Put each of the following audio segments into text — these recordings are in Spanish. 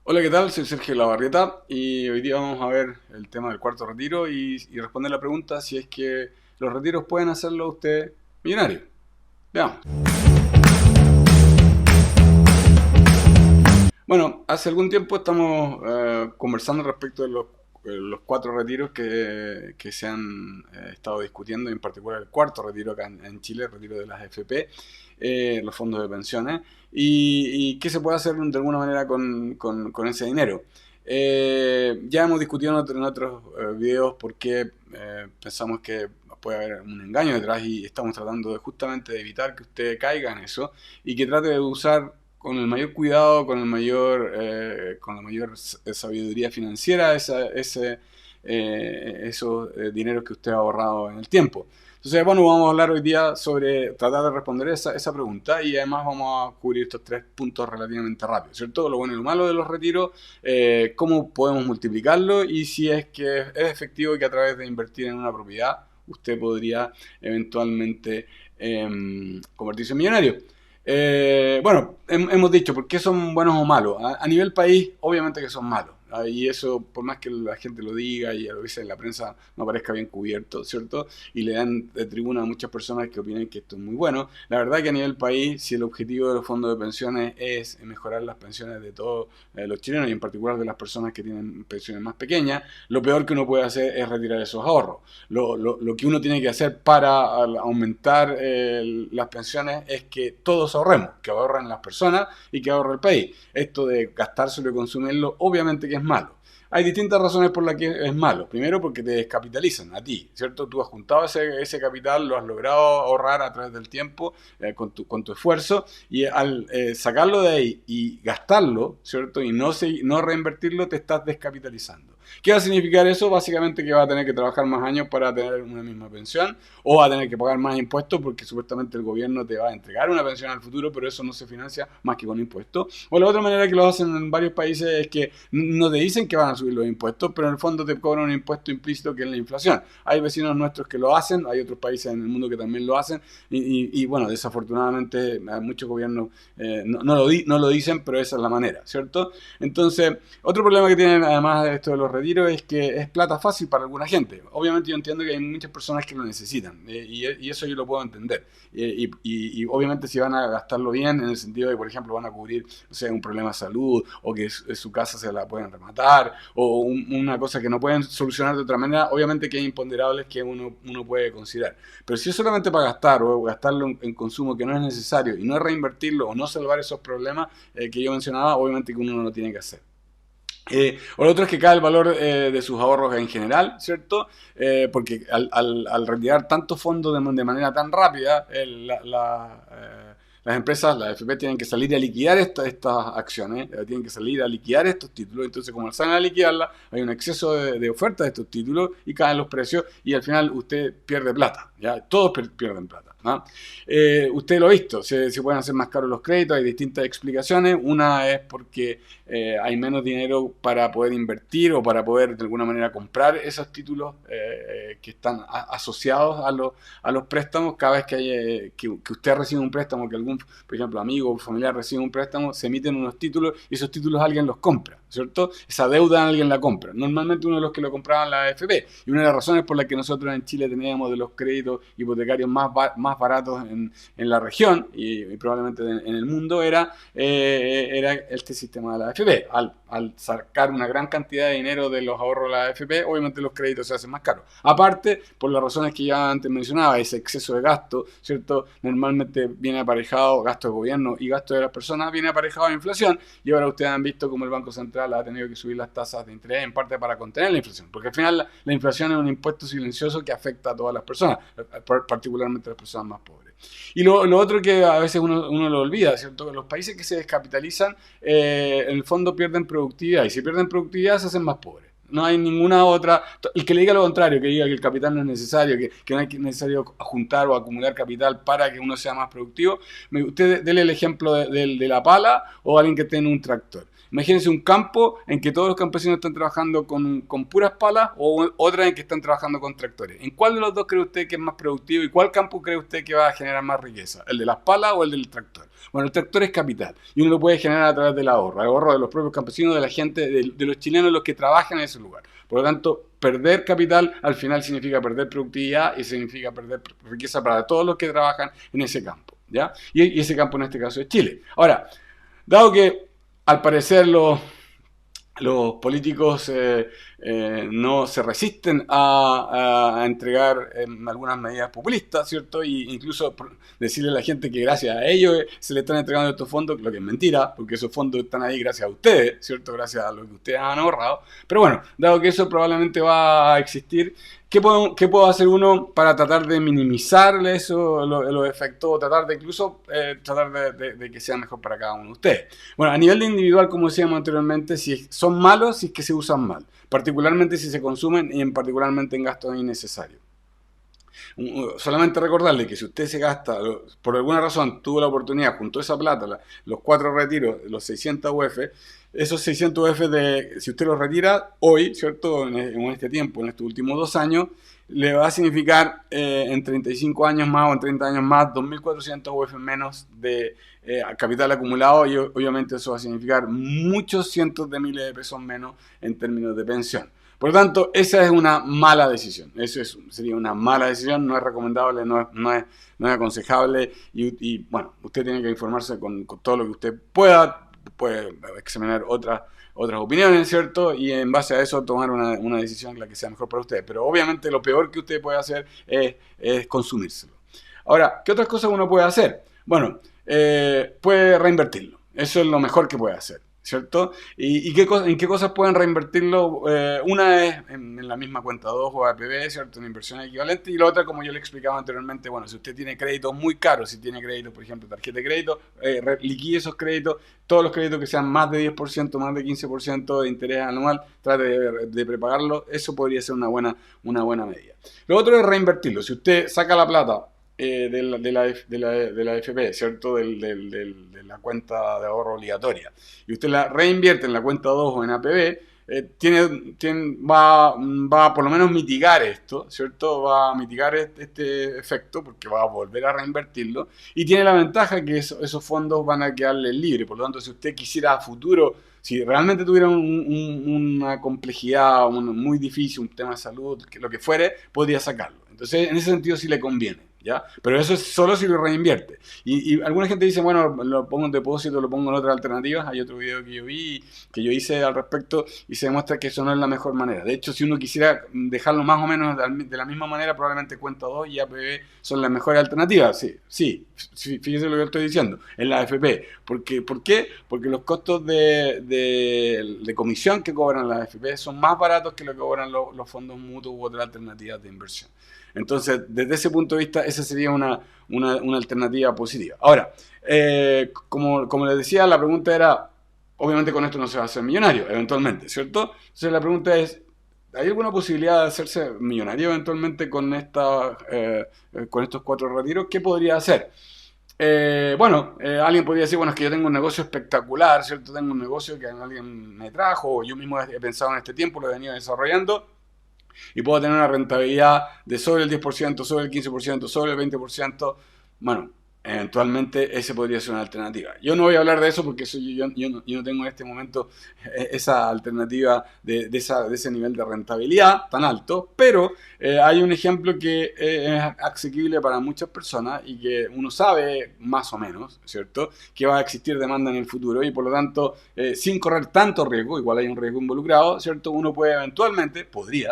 Hola, ¿qué tal? Soy Sergio Lavarrieta y hoy día vamos a ver el tema del cuarto retiro y responder la pregunta si es que los retiros pueden hacerlo a usted millonario. Veamos. Bueno, hace algún tiempo estamos conversando respecto de los cuatro retiros que se han estado discutiendo, en particular el cuarto retiro acá en Chile, el retiro de las AFP, los fondos de pensiones, y qué se puede hacer de alguna manera con ese dinero. Ya hemos discutido en otros videos por qué pensamos que puede haber un engaño detrás y estamos tratando de justamente de evitar que usted caiga en eso y que trate de usar con el mayor cuidado, con la mayor sabiduría financiera, esos dineros que usted ha ahorrado en el tiempo. Entonces, bueno, vamos a hablar hoy día sobre tratar de responder esa pregunta y además vamos a cubrir estos tres puntos relativamente rápido, ¿cierto? Lo bueno y lo malo de los retiros, cómo podemos multiplicarlo y si es que es efectivo que a través de invertir en una propiedad usted podría eventualmente convertirse en millonario. Bueno, hemos dicho por qué son buenos o malos. A nivel país, obviamente que son malos. Y eso, por más que la gente lo diga y a veces en la prensa no aparezca bien cubierto, ¿cierto? Y le dan de tribuna a muchas personas que opinan que esto es muy bueno. La verdad que a nivel país, si el objetivo de los fondos de pensiones es mejorar las pensiones de todos los chilenos y en particular de las personas que tienen pensiones más pequeñas, lo peor que uno puede hacer es retirar esos ahorros. Lo que uno tiene que hacer para aumentar las pensiones es que todos ahorremos, que ahorren las personas y que ahorre el país. Esto de gastárselo y consumirlo, obviamente que es malo. Hay distintas razones por las que es malo. Primero, porque te descapitalizan a ti, ¿cierto? Tú has juntado ese capital, lo has logrado ahorrar a través del tiempo con tu esfuerzo y al sacarlo de ahí y gastarlo, ¿cierto? Y no reinvertirlo, te estás descapitalizando. ¿Qué va a significar eso? Básicamente que va a tener que trabajar más años para tener una misma pensión o va a tener que pagar más impuestos porque supuestamente el gobierno te va a entregar una pensión al futuro, pero eso no se financia más que con impuestos. O la otra manera que lo hacen en varios países es que no te dicen que van a subir los impuestos, pero en el fondo te cobran un impuesto implícito que es la inflación. Hay vecinos nuestros que lo hacen, hay otros países en el mundo que también lo hacen y bueno, desafortunadamente muchos gobiernos no lo dicen, pero esa es la manera, ¿cierto? Entonces, otro problema que tienen además de esto de los retiros es que es plata fácil para alguna gente. Obviamente yo entiendo que hay muchas personas que lo necesitan y eso yo lo puedo entender. Y obviamente si van a gastarlo bien, en el sentido de, por ejemplo, van a cubrir, no sé, un problema de salud o que su casa se la pueden rematar o una cosa que no pueden solucionar de otra manera, obviamente que hay imponderables que uno puede considerar. Pero si es solamente para gastar o gastarlo en consumo que no es necesario y no es reinvertirlo o no salvar esos problemas que yo mencionaba, obviamente que uno no lo tiene que hacer. O lo otro es que cae el valor de sus ahorros en general, ¿cierto? Porque al retirar tantos fondos de manera tan rápida, las empresas, las FP, tienen que salir a liquidar estas acciones, tienen que salir a liquidar estos títulos. Entonces, como salen a liquidarlas, hay un exceso de oferta de estos títulos y caen los precios y al final usted pierde plata, ¿ya? Todos pierden plata, ¿no? Usted lo ha visto, se pueden hacer más caros los créditos, hay distintas explicaciones. Una es porque hay menos dinero para poder invertir o para poder de alguna manera comprar esos títulos que están asociados a los préstamos. Cada vez que usted recibe un préstamo, que algún, por ejemplo, amigo o familiar recibe un préstamo, se emiten unos títulos y esos títulos alguien los compra, ¿cierto? Esa deuda alguien la compra. Normalmente uno de los que lo compraban la AFP. Y una de las razones por las que nosotros en Chile teníamos de los créditos hipotecarios más baratos en la región y probablemente en el mundo era este sistema de la AFP. Al sacar una gran cantidad de dinero de los ahorros de la AFP, obviamente los créditos se hacen más caros. Aparte, por las razones que ya antes mencionaba, ese exceso de gasto, ¿cierto? Normalmente viene aparejado gasto de gobierno y gasto de las personas, viene aparejado a inflación y ahora ustedes han visto cómo el Banco Central ha tenido que subir las tasas de interés en parte para contener la inflación, porque al final la inflación es un impuesto silencioso que afecta a todas las personas, particularmente a las personas más pobres. Y lo otro que a veces uno lo olvida, ¿cierto? Que los países que se descapitalizan, en el fondo pierden productividad y si pierden productividad se hacen más pobres. No hay ninguna otra. El que le diga lo contrario, que diga que el capital no es necesario, que no es necesario juntar o acumular capital para que uno sea más productivo, usted dele el ejemplo de la pala o alguien que tiene un tractor. Imagínense un campo en que todos los campesinos están trabajando con puras palas o otra en que están trabajando con tractores. ¿En cuál de los dos cree usted que es más productivo y cuál campo cree usted que va a generar más riqueza? ¿El de las palas o el del tractor? Bueno, el tractor es capital y uno lo puede generar a través del ahorro. El ahorro de los propios campesinos, de la gente, de los chilenos, los que trabajan en ese lugar. Por lo tanto, perder capital al final significa perder productividad y significa perder riqueza para todos los que trabajan en ese campo, ¿ya? Y ese campo en este caso es Chile. Ahora, dado que al parecer los políticos no se resisten a entregar algunas medidas populistas, ¿cierto? Y incluso decirle a la gente que gracias a ellos se le están entregando estos fondos, lo que es mentira, porque esos fondos están ahí gracias a ustedes, ¿cierto? Gracias a lo que ustedes han ahorrado. Pero bueno, dado que eso probablemente va a existir, ¿qué puedo hacer uno para tratar de minimizar eso, los efectos, o tratar de incluso tratar de que sea mejor para cada uno de ustedes? Bueno, a nivel de individual, como decíamos anteriormente, si son malos, si es que se usan mal, particularmente si se consumen y particularmente en gastos innecesarios. Solamente recordarle que si usted se gasta, por alguna razón tuvo la oportunidad, juntó esa plata, los 4 retiros, los 600 UF, esos 600 UF, si usted los retira hoy, ¿cierto? En este tiempo, en estos últimos 2 años, le va a significar en 35 años más o en 30 años más 2.400 UF menos de capital acumulado y obviamente eso va a significar muchos cientos de miles de pesos menos en términos de pensión. Por lo tanto, esa es una mala decisión. Sería una mala decisión, no es recomendable, no es aconsejable y bueno, usted tiene que informarse con todo lo que usted pueda, puede examinar otras opiniones, ¿cierto? Y en base a eso tomar una decisión la que sea mejor para usted. Pero obviamente lo peor que usted puede hacer es consumírselo. Ahora, ¿qué otras cosas uno puede hacer? Bueno, puede reinvertirlo. Eso es lo mejor que puede hacer, ¿cierto? ¿Y en qué cosas pueden reinvertirlo? Una es en la misma cuenta 2 o APB, ¿cierto? Una inversión equivalente. Y la otra, como yo le explicaba anteriormente, bueno, si usted tiene créditos muy caros, si tiene créditos, por ejemplo, tarjeta de crédito, liquide esos créditos, todos los créditos que sean más de 10%, más de 15% de interés anual, trate de prepagarlo. Eso podría ser una buena medida. Lo otro es reinvertirlo. Si usted saca la plata de la AFP, ¿cierto? De la cuenta de ahorro obligatoria, y usted la reinvierte en la cuenta 2 o en APB, va a por lo menos mitigar esto, ¿cierto? Va a mitigar este efecto porque va a volver a reinvertirlo y tiene la ventaja que esos fondos van a quedarle libres. Por lo tanto, si usted quisiera a futuro, si realmente tuviera una complejidad muy difícil, un tema de salud, lo que fuere, podría sacarlo. Entonces, en ese sentido sí le conviene, ¿ya? Pero eso es solo si lo reinvierte. Y alguna gente dice, bueno, lo pongo en depósito, lo pongo en otras alternativas. Hay otro video que yo vi, que yo hice al respecto y se demuestra que eso no es la mejor manera. De hecho, si uno quisiera dejarlo más o menos de la misma manera, probablemente cuenta 2 y APB son las mejores alternativas. Sí, fíjese lo que estoy diciendo, en la AFP. ¿Por qué? Porque los costos de comisión que cobran las AFP son más baratos que lo que cobran los fondos mutuos u otras alternativas de inversión. Entonces, desde ese punto de vista, esa sería una alternativa positiva. Ahora, como les decía, la pregunta era, obviamente con esto no se va a hacer millonario, eventualmente, ¿cierto? Entonces la pregunta es, ¿hay alguna posibilidad de hacerse millonario eventualmente con estos 4 retiros? ¿Qué podría hacer? Alguien podría decir, bueno, es que yo tengo un negocio espectacular, ¿cierto? Tengo un negocio que alguien me trajo, o yo mismo he pensado en este tiempo, lo he venido desarrollando, y puedo tener una rentabilidad de sobre el 10%, sobre el 15%, sobre el 20%, bueno, eventualmente ese podría ser una alternativa. Yo no voy a hablar de eso porque yo no tengo en este momento esa alternativa de ese nivel de rentabilidad tan alto, pero hay un ejemplo que es asequible para muchas personas y que uno sabe más o menos, ¿cierto?, que va a existir demanda en el futuro y por lo tanto, sin correr tanto riesgo, igual hay un riesgo involucrado, ¿cierto?, uno puede eventualmente,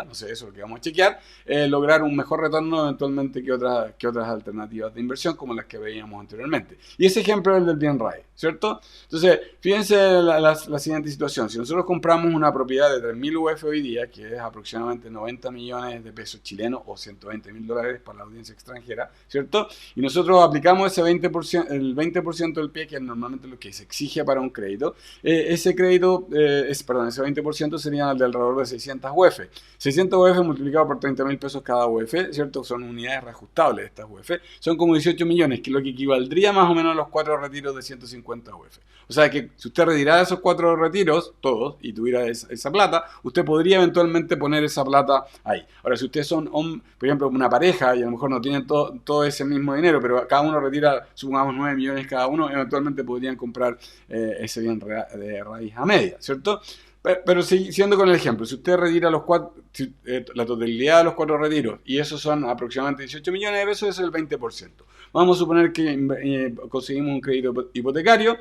no sé, eso es lo que vamos a chequear, lograr un mejor retorno eventualmente que otras alternativas de inversión como las que veíamos veíamos anteriormente. Y ese ejemplo es el del bien raíz, ¿cierto? Entonces, fíjense la siguiente situación. Si nosotros compramos una propiedad de 3.000 UF hoy día, que es aproximadamente 90 millones de pesos chilenos o 120.000 dólares para la audiencia extranjera, ¿cierto? Y nosotros aplicamos ese 20%, el 20% del pie, que es normalmente lo que se exige para un crédito, ese crédito, ese 20% sería el de alrededor de 600 UF. 600 UF multiplicado por 30.000 pesos cada UF, ¿cierto? Son unidades reajustables estas UF. Son como 18 millones, que es lo que equivaldría más o menos a los 4 retiros de 150 UF. O sea que si usted retirara esos 4 retiros, todos, y tuviera esa plata, usted podría eventualmente poner esa plata ahí. Ahora, si ustedes son, por ejemplo, una pareja y a lo mejor no tienen todo ese mismo dinero, pero cada uno retira, supongamos, 9 millones cada uno, eventualmente podrían comprar ese bien de raíz a media, ¿cierto? Pero siguiendo con el ejemplo, si usted retira la totalidad de los 4 retiros y esos son aproximadamente 18 millones de pesos, eso es el 20%. Vamos a suponer que conseguimos un crédito hipotecario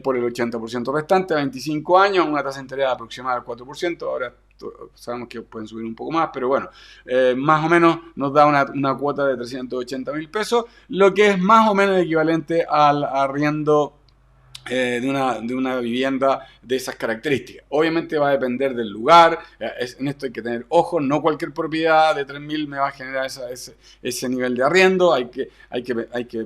por el 80% restante a 25 años, una tasa de interés aproximada del 4%. Ahora sabemos que pueden subir un poco más, pero bueno, más o menos nos da una cuota de 380.000 pesos, lo que es más o menos equivalente al arriendo de una vivienda de esas características. Obviamente va a depender del lugar, en esto hay que tener ojo, no cualquier propiedad de 3.000 me va a generar ese nivel de arriendo, hay que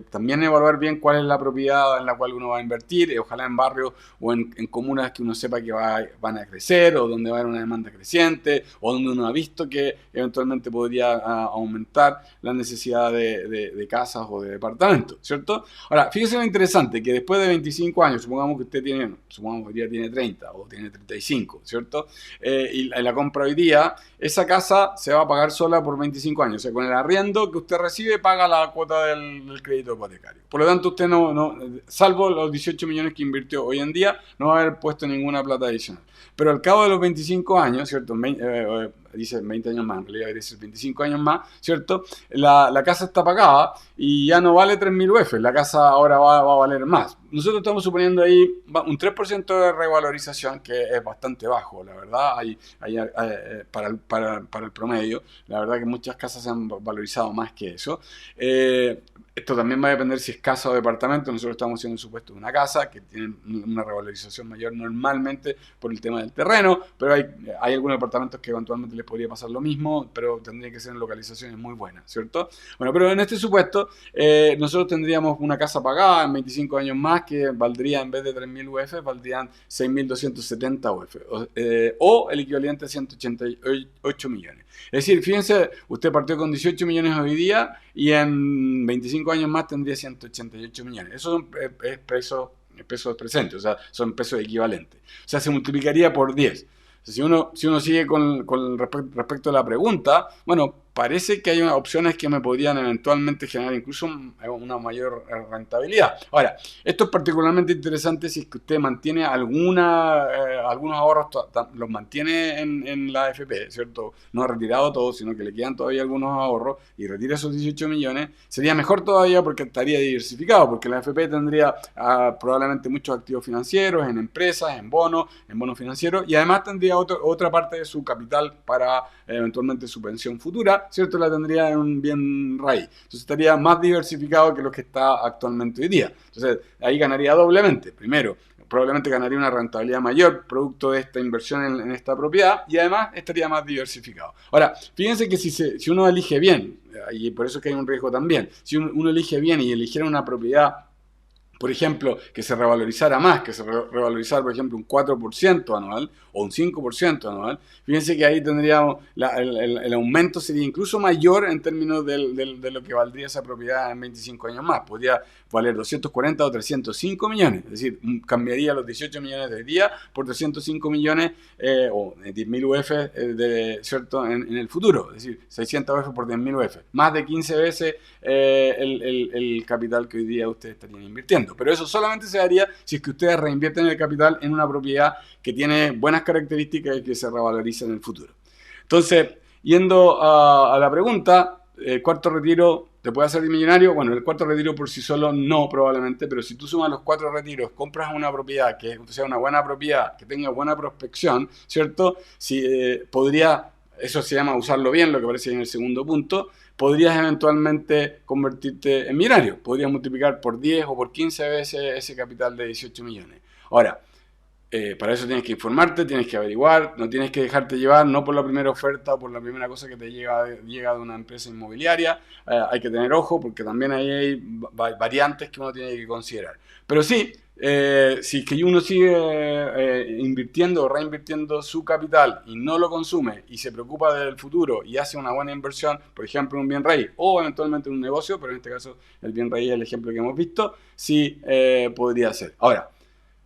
también evaluar bien cuál es la propiedad en la cual uno va a invertir, ojalá en barrios o en comunas que uno sepa que van a crecer, o donde va a haber una demanda creciente, o donde uno ha visto que eventualmente podría aumentar la necesidad de casas o de departamentos, ¿cierto? Ahora, fíjese lo interesante, que después de 25 años, supongamos que usted tiene, supongamos que hoy día tiene 30 o tiene 35, ¿cierto? Y la compra hoy día, esa casa se va a pagar sola por 25 años. O sea, con el arriendo que usted recibe, paga la cuota del crédito hipotecario. Por lo tanto, usted salvo los 18 millones que invirtió hoy en día, no va a haber puesto ninguna plata adicional. Pero al cabo de los 25 años, ¿cierto? Dice 20 años más, en realidad debería decir 25 años más, ¿cierto? La casa está pagada y ya no vale 3.000 UF, la casa ahora va a valer más. Nosotros estamos suponiendo ahí un 3% de revalorización, que es bastante bajo, la verdad, para el promedio. La verdad que muchas casas se han valorizado más que eso. Esto también va a depender si es casa o departamento. Nosotros estamos haciendo el supuesto de una casa que tiene una revalorización mayor normalmente por el tema del terreno, pero hay algunos departamentos que eventualmente les podría pasar lo mismo, pero tendría que ser en localizaciones muy buenas, ¿cierto? Bueno, pero en este supuesto nosotros tendríamos una casa pagada en 25 años más que valdría, en vez de 3.000 UF, valdrían 6.270 UF, o el equivalente a 188 millones. Es decir, fíjense, usted partió con 18 millones hoy día y en 25 años más tendría 188 millones. Eso es pesos presentes, o sea, son pesos equivalentes. O sea, se multiplicaría por 10. Si uno sigue con respecto a la pregunta, bueno, parece que hay unas opciones que me podrían eventualmente generar incluso una mayor rentabilidad. Ahora, esto es particularmente interesante si es que usted mantiene algunos ahorros, los mantiene en la AFP, ¿cierto? No ha retirado todo, sino que le quedan todavía algunos ahorros y retira esos 18 millones. Sería mejor todavía porque estaría diversificado, porque la AFP tendría probablemente muchos activos financieros, en empresas, en bonos financieros, y además tendría otra parte de su capital para eventualmente su pensión futura, ¿cierto? La tendría en un bien raíz. Entonces estaría más diversificado que lo que está actualmente hoy día. Entonces ahí ganaría doblemente. Primero, probablemente ganaría una rentabilidad mayor producto de esta inversión en esta propiedad, y además estaría más diversificado. Ahora, fíjense que si uno elige bien, y por eso es que hay un riesgo también, si uno elige bien y eligiera una propiedad, por ejemplo, que se revalorizara más, que se revalorizara, por ejemplo, un 4% anual o un 5% anual, fíjense que ahí tendríamos, el aumento sería incluso mayor en términos de lo que valdría esa propiedad en 25 años más. Podría valer 240 o 305 millones, es decir, cambiaría los 18 millones de día por 305 millones o 10.000 UF, ¿cierto? En el futuro, es decir, 600 UF por 10.000 UF, más de 15 veces el capital que hoy día ustedes estarían invirtiendo. Pero eso solamente se daría si es que ustedes reinvierten el capital en una propiedad que tiene buenas características y que se revaloriza en el futuro. Entonces, yendo a la pregunta, ¿el cuarto retiro te puede hacer millonario? Bueno, el cuarto retiro por sí solo no, probablemente, pero si tú sumas los 4 retiros, compras una propiedad que sea una buena propiedad, que tenga buena prospección, ¿cierto? Si, podría eso se llama usarlo bien, lo que aparece en el segundo punto, podrías eventualmente convertirte en millonario. Podrías multiplicar por 10 o por 15 veces ese capital de 18 millones. Ahora, para eso tienes que informarte, tienes que averiguar, no tienes que dejarte llevar, no por la primera oferta o por la primera cosa que te llega de una empresa inmobiliaria. Hay que tener ojo porque también ahí hay variantes que uno tiene que considerar. Pero sí, si es que uno sigue invirtiendo o reinvirtiendo su capital y no lo consume y se preocupa del futuro y hace una buena inversión, por ejemplo, en un bien raíz o eventualmente en un negocio, pero en este caso el bien raíz es el ejemplo que hemos visto, sí podría ser. Ahora,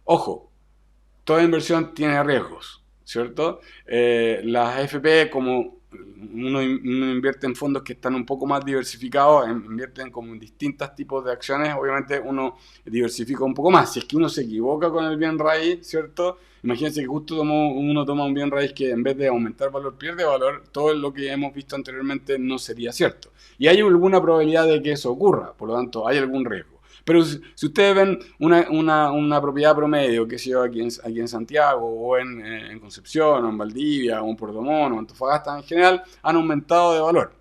ojo, toda inversión tiene riesgos, ¿cierto? Las AFP, como uno invierte en fondos que están un poco más diversificados, invierten como en distintos tipos de acciones, obviamente uno diversifica un poco más. Si es que uno se equivoca con el bien raíz, ¿cierto? Imagínense que justo uno toma un bien raíz que en vez de aumentar valor pierde valor, todo lo que hemos visto anteriormente no sería cierto. Y hay alguna probabilidad de que eso ocurra, por lo tanto hay algún riesgo. Pero si ustedes ven una propiedad promedio, que sé yo, aquí en Santiago, o en Concepción, o en Valdivia, o en Puerto Montt, o en Antofagasta en general, han aumentado de valor.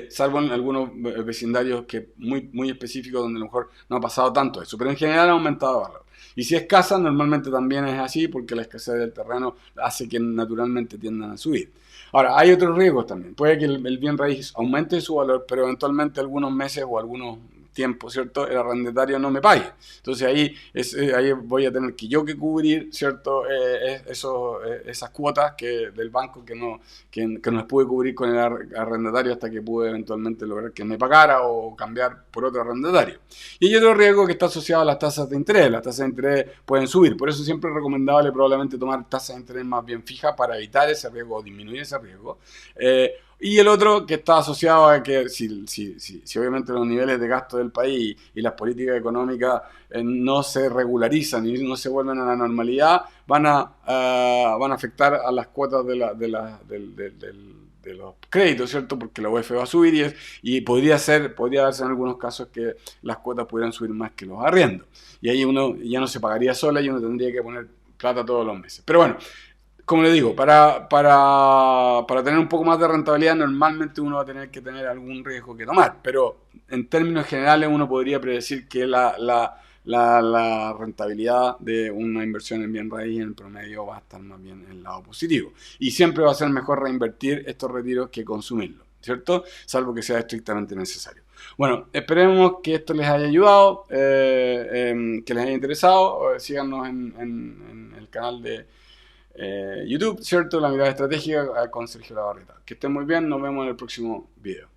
Salvo en algunos vecindarios que muy específicos donde a lo mejor no ha pasado tanto eso, pero en general ha aumentado de valor. Y si es casa, normalmente también es así porque la escasez del terreno hace que naturalmente tiendan a subir. Ahora, hay otros riesgos también. Puede que el bien raíz aumente su valor, pero eventualmente algunos meses o algunos tiempo, ¿cierto? El arrendatario no me pague. Entonces ahí voy a tener que yo que cubrir, ¿cierto? Esas cuotas del banco que no les pude cubrir con el arrendatario hasta que pude eventualmente lograr que me pagara o cambiar por otro arrendatario. Y hay otro riesgo que está asociado a las tasas de interés. Las tasas de interés pueden subir. Por eso siempre es recomendable probablemente tomar tasas de interés más bien fijas para evitar ese riesgo o disminuir ese riesgo. Y el otro que está asociado a que si obviamente los niveles de gasto del país y las políticas económicas no se regularizan y no se vuelven a la normalidad, van a afectar a las cuotas de los créditos, ¿cierto? Porque la UEF va a subir y podría darse en algunos casos que las cuotas pudieran subir más que los arriendos. Y ahí uno ya no se pagaría sola y uno tendría que poner plata todos los meses. Pero bueno, como le digo, para tener un poco más de rentabilidad, normalmente uno va a tener que tener algún riesgo que tomar. Pero en términos generales, uno podría predecir que la rentabilidad de una inversión en bien raíz en promedio va a estar más bien en el lado positivo. Y siempre va a ser mejor reinvertir estos retiros que consumirlos, ¿cierto? Salvo que sea estrictamente necesario. Bueno, esperemos que esto les haya ayudado, que les haya interesado. Síganos en el canal de YouTube, ¿cierto? La mirada estratégica con Sergio Labarreta. Que estén muy bien, nos vemos en el próximo video.